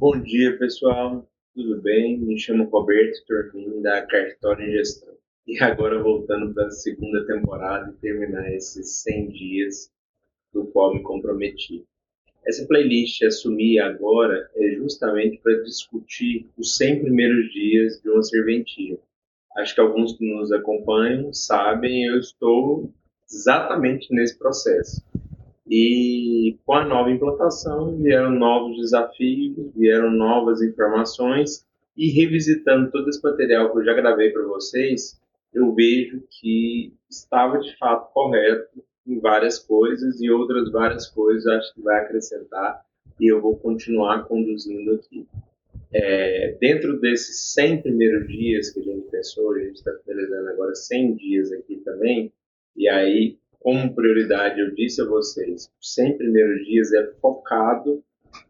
Bom dia, pessoal. Tudo bem? Me chamo Roberto Tormin, da Cartório em Gestão. E agora voltando para a segunda temporada e terminar esses 100 dias do qual me comprometi. Essa playlist Assumir Agora é justamente para discutir os 100 primeiros dias de uma serventia. Acho que alguns que nos acompanham sabem, eu estou exatamente nesse processo. E com a nova implantação vieram novos desafios, vieram novas informações e revisitando todo esse material que eu já gravei para vocês, eu vejo que estava de fato correto em várias coisas e outras várias coisas acho que vai acrescentar e eu vou continuar conduzindo aqui. Dentro desses 100 primeiros dias que a gente pensou, a gente está finalizando agora 100 dias aqui também, e aí, como prioridade, eu disse a vocês, os 100 primeiros dias é focado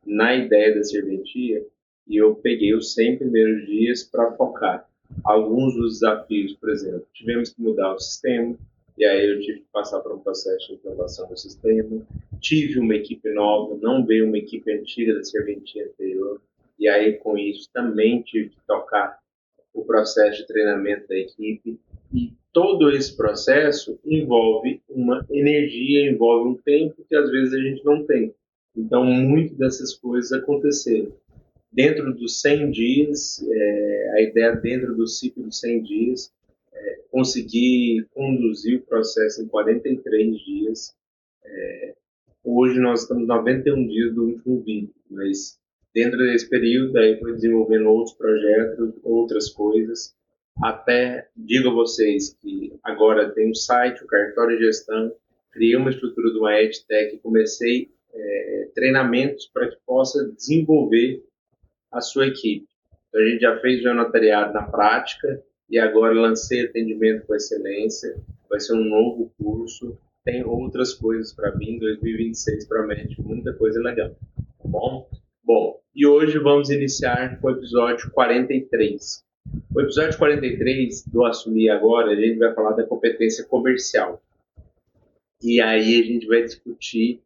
na ideia da serventia, e eu peguei os 100 primeiros dias para focar. Alguns dos desafios, por exemplo, tivemos que mudar o sistema, e aí eu tive que passar por um processo de implantação do sistema, tive uma equipe nova, não veio uma equipe antiga da serventia anterior, e aí com isso também tive que tocar o processo de treinamento da equipe e todo esse processo envolve uma energia, envolve um tempo que às vezes a gente não tem. Então, muito dessas coisas aconteceram. Dentro dos 100 dias, a ideia dentro do ciclo dos 100 dias, conseguir conduzir o processo em 43 dias. Hoje nós estamos 91 dias do último vídeo, mas dentro desse período aí foi desenvolvendo outros projetos, outras coisas. Até digo a vocês que agora tem um site, o Cartório de Gestão, criei uma estrutura de uma EdTech e comecei treinamentos para que possa desenvolver a sua equipe. Então, a gente já fez o notariado na prática e agora lancei atendimento com excelência. Vai ser um novo curso. Tem outras coisas para vir em 2026 promete muita coisa legal. Tá bom? Bom, e hoje vamos iniciar com o episódio 43. O episódio 43 do Assumir Agora, a gente vai falar da competência comercial. E aí a gente vai discutir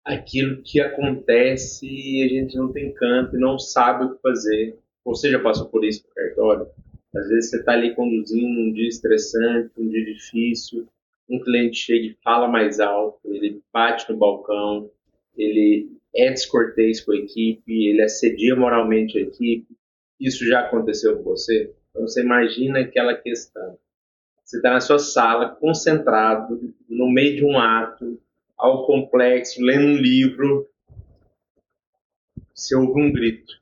aquilo que acontece e a gente não tem canto e não sabe o que fazer. Você já passou por isso no cartório? Às vezes você está ali conduzindo um dia estressante, um dia difícil, um cliente chega e fala mais alto, ele bate no balcão, ele é descortês com a equipe, ele assedia moralmente a equipe. Isso já aconteceu com você? Então você imagina aquela questão. Você está na sua sala, concentrado, no meio de um ato, ao complexo, lendo um livro, você ouve um grito.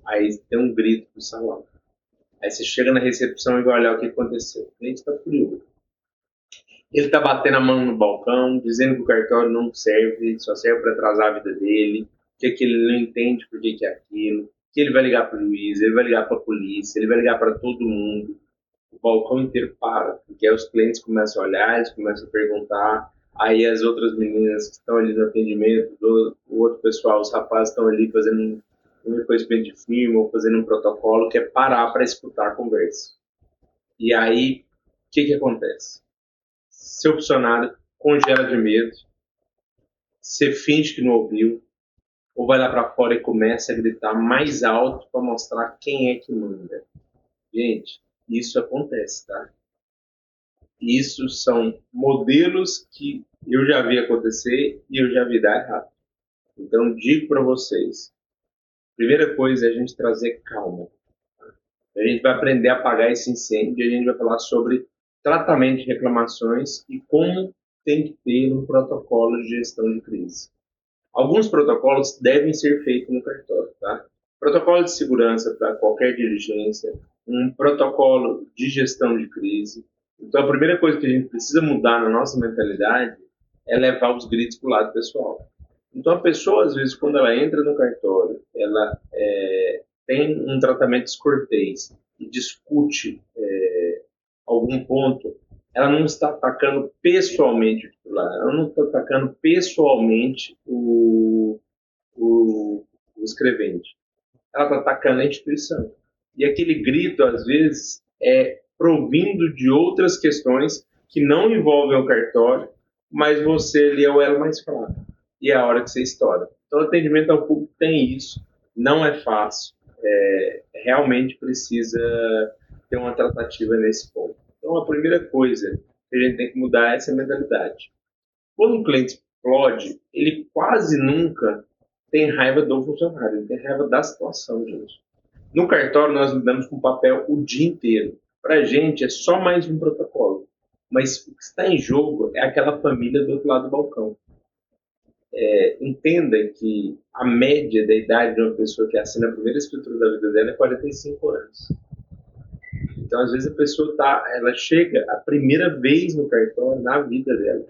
Aí tem um grito no salão. Aí você chega na recepção e vai olhar o que aconteceu. O cliente está furioso. Ele está batendo a mão no balcão, dizendo que o cartório não serve, só serve para atrasar a vida dele, que ele não entende por que é aquilo, que ele vai ligar para o juiz, ele vai ligar para a polícia, ele vai ligar para todo mundo. O balcão inteiro para, porque aí os clientes começam a olhar, eles começam a perguntar, aí as outras meninas que estão ali no atendimento, o outro pessoal, os rapazes estão ali fazendo um reconhecimento de firma ou fazendo um protocolo, que é parar para escutar a conversa. E aí, o que acontece? Seu funcionário congela de medo, você finge que não ouviu, ou vai lá para fora e começa a gritar mais alto para mostrar quem é que manda. Gente, isso acontece, tá? Isso são modelos que eu já vi acontecer e eu já vi dar errado. Então, digo para vocês, primeira coisa é a gente trazer calma. A gente vai aprender a apagar esse incêndio e a gente vai falar sobre tratamento de reclamações e como tem que ter um protocolo de gestão de crise. Alguns protocolos devem ser feitos no cartório, tá? Protocolo de segurança para qualquer diligência, um protocolo de gestão de crise. Então, a primeira coisa que a gente precisa mudar na nossa mentalidade é levar os gritos para o lado pessoal. Então, a pessoa, às vezes, quando ela entra no cartório, ela tem um tratamento descortês e discute algum ponto, ela não está atacando pessoalmente o titular, ela não está atacando pessoalmente o escrevente. Ela está atacando a instituição. E aquele grito, às vezes, é provindo de outras questões que não envolvem o cartório, mas você ali é o elo mais fraco. E é a hora que você estoura. Então, o atendimento ao público tem isso. não é fácil, realmente precisa ter uma tratativa nesse ponto. Então, a primeira coisa que a gente tem que mudar é essa mentalidade. Quando o cliente explode, ele quase nunca tem raiva do funcionário, ele tem raiva da situação, gente. No cartório, nós lidamos com papel o dia inteiro. Para a gente, é só mais um protocolo. Mas o que está em jogo é aquela família do outro lado do balcão. Entenda que a média da idade de uma pessoa que assina a primeira escritura da vida dela é 45 anos. Então, às vezes, a pessoa ela chega a primeira vez no cartório na vida dela.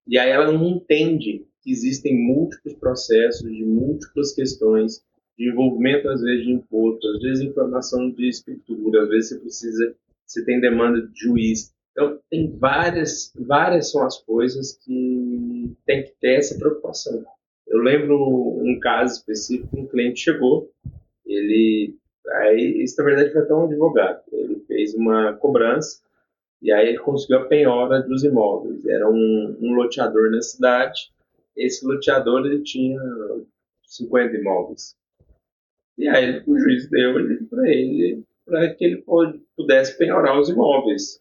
E aí ela não entende que existem múltiplos processos, de múltiplas questões, de envolvimento, às vezes, de imposto, às vezes, informação de escritura, às vezes você tem demanda de juiz. Então, tem várias são as coisas que tem que ter essa preocupação. Eu lembro um caso específico, um cliente chegou, isso na verdade foi até um advogado, ele fez uma cobrança, e aí ele conseguiu a penhora dos imóveis. Era um loteador na cidade. Esse loteador ele tinha 50 imóveis. E aí o juiz deu para ele para que ele pudesse penhorar os imóveis.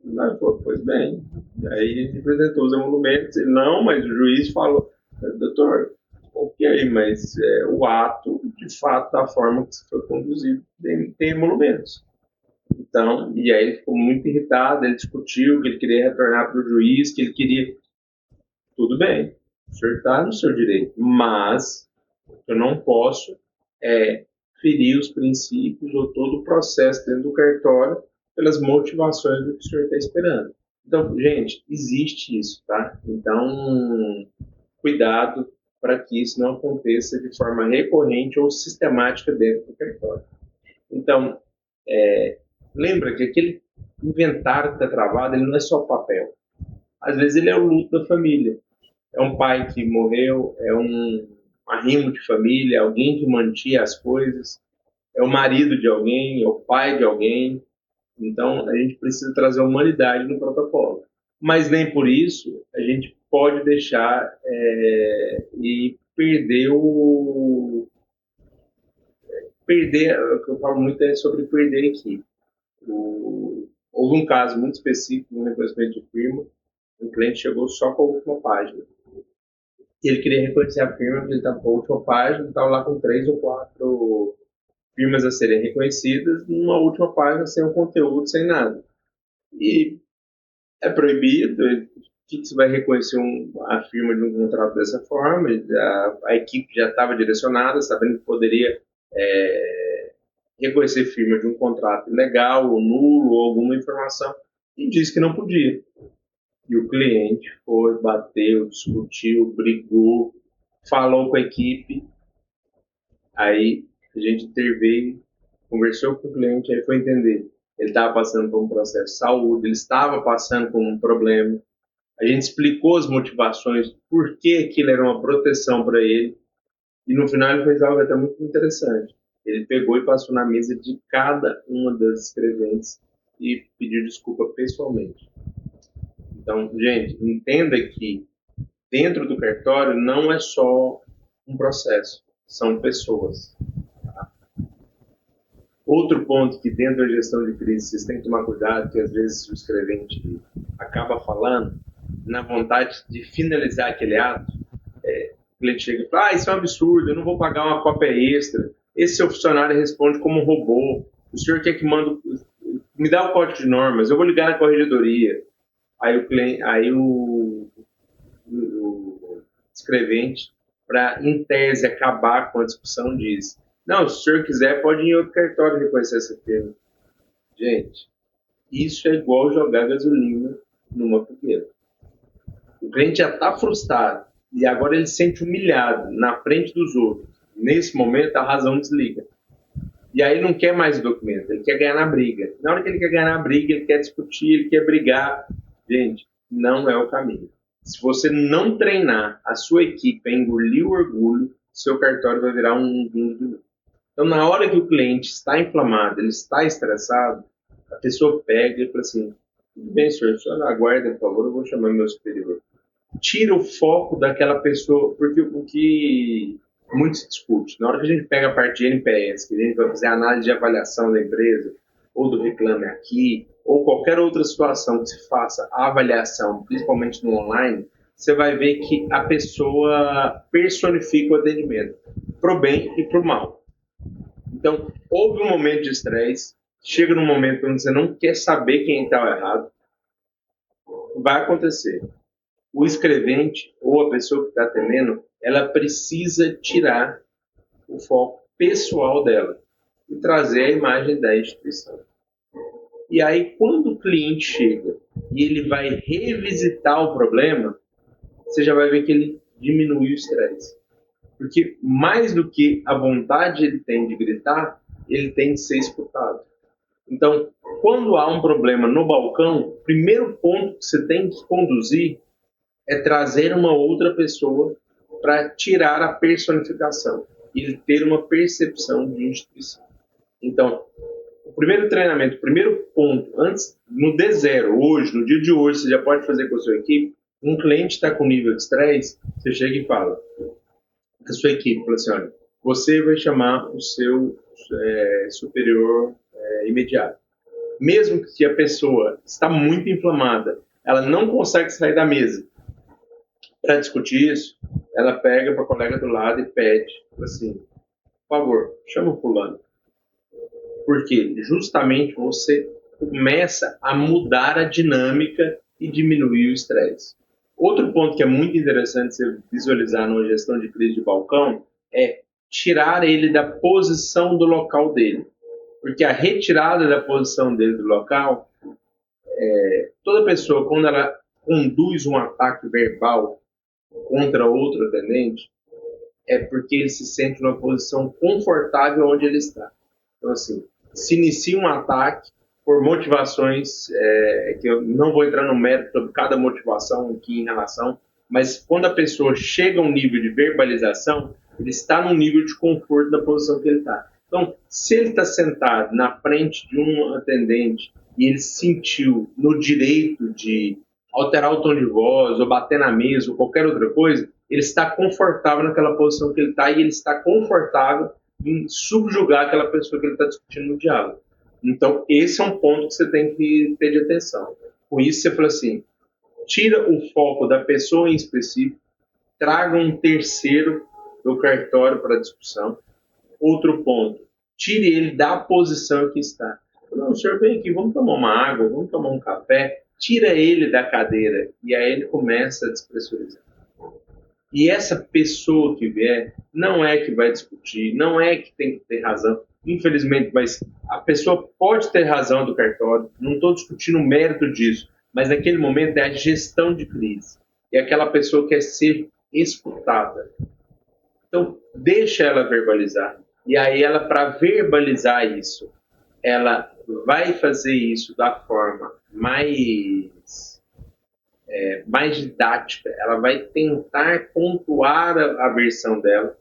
Mas, pô, pois bem. Aí ele apresentou os emolumentos. Ele, não, mas o juiz falou, doutor, ok, mas o ato, de fato, da forma que foi conduzido, tem emolumentos. Então, e aí ele ficou muito irritado, ele discutiu que ele queria retornar para o juiz, que ele queria... Tudo bem, o senhor está no seu direito, mas eu não posso ferir os princípios ou todo o processo dentro do cartório pelas motivações do que o senhor está esperando. Então, gente, existe isso, tá? Então, cuidado para que isso não aconteça de forma recorrente ou sistemática dentro do cartório. Então, lembra que aquele inventário que está travado, ele não é só papel. Às vezes ele é o luto da família. É um pai que morreu, é um arrimo de família, alguém que mantinha as coisas, é o marido de alguém, é o pai de alguém. Então, a gente precisa trazer a humanidade no protocolo. Mas nem por isso a gente pode deixar e perder Perder, o que eu falo muito é sobre perder a equipe. Houve um caso muito específico no reconhecimento de firma. Um cliente chegou só com a última página. E ele queria reconhecer a firma, ele estava com a última página, estava lá com 3 ou 4 firmas a serem reconhecidas, numa última página sem o conteúdo, sem nada. E é proibido. O que você vai reconhecer a firma de um contrato dessa forma? A equipe já estava direcionada, sabendo que poderia reconhecer firma de um contrato ilegal ou nulo ou alguma informação, e disse que não podia. E o cliente foi, bateu, discutiu, brigou, falou com a equipe. Aí a gente interveio, conversou com o cliente, aí foi entender. Ele estava passando por um processo de saúde, ele estava passando por um problema. A gente explicou as motivações, por que aquilo era uma proteção para ele. E no final ele fez algo até muito interessante. Ele pegou e passou na mesa de cada uma das escreventes e pediu desculpa pessoalmente. Então, gente, entenda que dentro do cartório não é só um processo, são pessoas. Tá? Outro ponto que dentro da gestão de crise vocês têm que tomar cuidado, que às vezes o escrevente acaba falando, na vontade de finalizar aquele ato, o cliente chega e fala, isso é um absurdo, eu não vou pagar uma cópia extra. Esse seu funcionário responde como um robô. O senhor quer que me dá o código de normas, eu vou ligar na corregedoria. Aí o escrevente, para, em tese, acabar com a discussão, diz, não, se o senhor quiser, pode ir em outro cartório reconhecer essa firma. Gente, isso é igual jogar gasolina numa fogueira. O cliente já está frustrado e agora ele se sente humilhado na frente dos outros. Nesse momento, a razão desliga. E aí ele não quer mais o documento, ele quer ganhar na briga. Na hora que ele quer ganhar na briga, ele quer discutir, ele quer brigar. Gente, não é o caminho. Se você não treinar a sua equipe a engolir o orgulho, seu cartório vai virar um vinho de novo. Então, na hora que o cliente está inflamado, ele está estressado, a pessoa pega e fala assim, tudo bem, senhor, só aguarda, por favor, eu vou chamar meu superior. Tira o foco daquela pessoa, porque o que muito se discute. Na hora que a gente pega a parte de NPS, que a gente vai fazer análise de avaliação da empresa, ou do Reclame Aqui, ou qualquer outra situação que se faça a avaliação, principalmente no online, você vai ver que a pessoa personifica o atendimento, pro bem e pro mal. Então, houve um momento de estresse, chega num momento onde você não quer saber quem está errado, vai acontecer. O escrevente ou a pessoa que está atendendo, ela precisa tirar o foco pessoal dela e trazer a imagem da instituição. E aí, quando o cliente chega e ele vai revisitar o problema, você já vai ver que ele diminuiu o estresse. Porque mais do que a vontade ele tem de gritar, ele tem de ser escutado. Então, quando há um problema no balcão, o primeiro ponto que você tem que conduzir é trazer uma outra pessoa para tirar a personificação e ter uma percepção de instituição. Então, o primeiro treinamento, o primeiro ponto, antes, no D0, hoje, no dia de hoje, você já pode fazer com a sua equipe. Um cliente está com nível de estresse, você chega e fala a sua equipe, fala assim, olha, você vai chamar o seu superior imediato. Mesmo que a pessoa está muito inflamada, ela não consegue sair da mesa para discutir isso, ela pega para a colega do lado e pede assim, por favor, chama o fulano. Porque justamente você começa a mudar a dinâmica e diminuir o estresse. Outro ponto que é muito interessante você visualizar numa gestão de crise de balcão é tirar ele da posição do local dele. Porque a retirada da posição dele do local, toda pessoa, quando ela conduz um ataque verbal contra outro atendente, é porque ele se sente numa posição confortável onde ele está. Então, assim, se inicia um ataque por motivações que eu não vou entrar no mérito sobre cada motivação aqui em relação, mas quando a pessoa chega a um nível de verbalização, ele está num nível de conforto da posição que ele está. Então, se ele está sentado na frente de um atendente e ele se sentiu no direito de alterar o tom de voz, ou bater na mesa, ou qualquer outra coisa, ele está confortável naquela posição que ele está e ele está confortável em subjugar aquela pessoa que ele está discutindo no diálogo. Então, esse é um ponto que você tem que ter de atenção. Com isso, você fala assim, tira o foco da pessoa em específico, traga um terceiro do cartório para a discussão. Outro ponto, tire ele da posição que está. Não, o senhor vem aqui, vamos tomar uma água, vamos tomar um café. Tira ele da cadeira e aí ele começa a despressurizar. E essa pessoa que vier não é que vai discutir, não é que tem que ter razão, infelizmente, mas a pessoa pode ter razão do cartório, não estou discutindo o mérito disso, mas naquele momento é a gestão de crise. E aquela pessoa quer ser escutada. Então, deixa ela verbalizar. E aí ela, para verbalizar isso, ela vai fazer isso da forma mais didática, ela vai tentar pontuar a versão dela.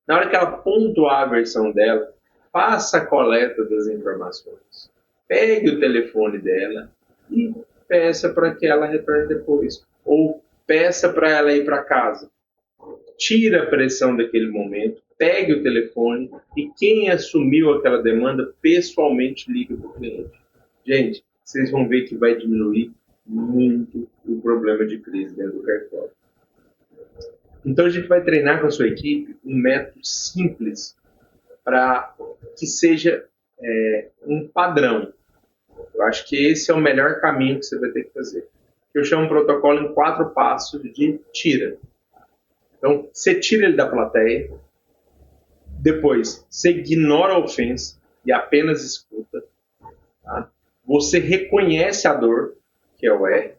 Na hora que ela pontuar a versão dela, faça a coleta das informações. Pegue o telefone dela e peça para que ela retorne depois. Ou peça para ela ir para casa. Tira a pressão daquele momento, pegue o telefone e quem assumiu aquela demanda pessoalmente liga para o cliente. Gente, vocês vão ver que vai diminuir muito o problema de crise dentro do cartório. Então a gente vai treinar com a sua equipe um método simples para que seja um padrão. Eu acho que esse é o melhor caminho que você vai ter que fazer. Eu chamo um protocolo em 4 passos de tira. Então, você tira ele da plateia, depois você ignora a ofensa e apenas escuta. Tá? Você reconhece a dor, que é o R,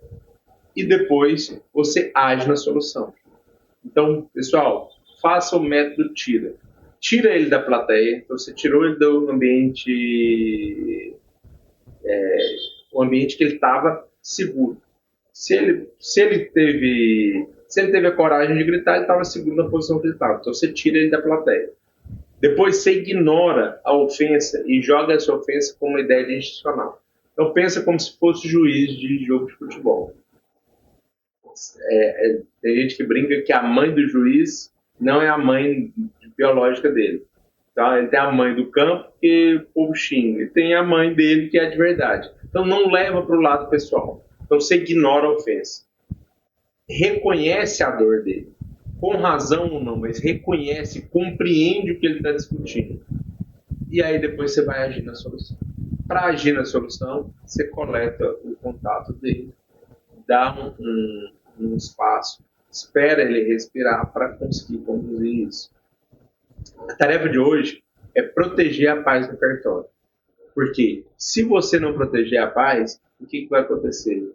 e depois você age na solução. Então, pessoal, faça o método tira. Tira ele da plateia, então você tirou ele do ambiente, o ambiente que ele estava seguro. Se ele teve a coragem de gritar, ele estava seguro na posição que ele estava. Então você tira ele da plateia. Depois você ignora a ofensa e joga essa ofensa como uma ideia institucional. Então pensa como se fosse juiz de jogo de futebol. Tem gente que brinca que a mãe do juiz não é a mãe biológica dele. Tá? Ele tem a mãe do campo que o povo xinga, e tem a mãe dele que é de verdade. Então não leva para o lado pessoal. Então você ignora a ofensa. Reconhece a dor dele. Com razão ou não, mas reconhece, compreende o que ele está discutindo. E aí depois você vai agir na solução. Para agir na solução, você coleta o contato dele, dá um espaço, espera ele respirar para conseguir conduzir isso. A tarefa de hoje é proteger a paz do cartório. Porque se você não proteger a paz, o que vai acontecer?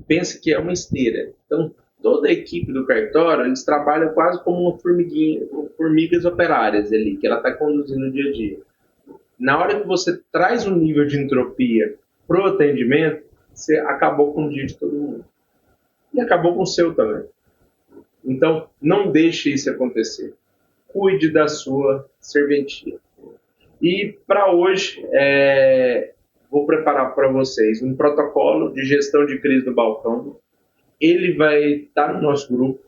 Pensa que é uma esteira. Então, toda a equipe do cartório, eles trabalham quase como uma formiguinha, formigas operárias ali, que ela está conduzindo o dia a dia. Na hora que você traz um nível de entropia pro atendimento, você acabou com o dia de todo mundo. E acabou com o seu também. Então, não deixe isso acontecer. Cuide da sua serventia. E para hoje, vou preparar para vocês um protocolo de gestão de crise do balcão. Ele vai estar no nosso grupo.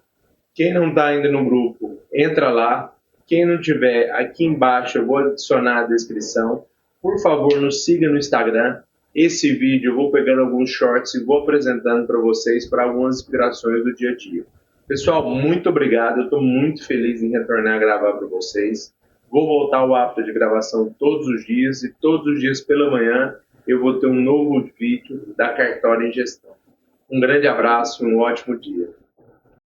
Quem não está ainda no grupo, entra lá. Quem não tiver, aqui embaixo eu vou adicionar a descrição. Por favor, nos siga no Instagram. Esse vídeo eu vou pegando alguns shorts e vou apresentando para vocês para algumas inspirações do dia a dia. Pessoal, muito obrigado. Eu estou muito feliz em retornar a gravar para vocês. Vou voltar ao hábito de gravação todos os dias e todos os dias pela manhã eu vou ter um novo vídeo da Cartório em Gestão. Um grande abraço e um ótimo dia.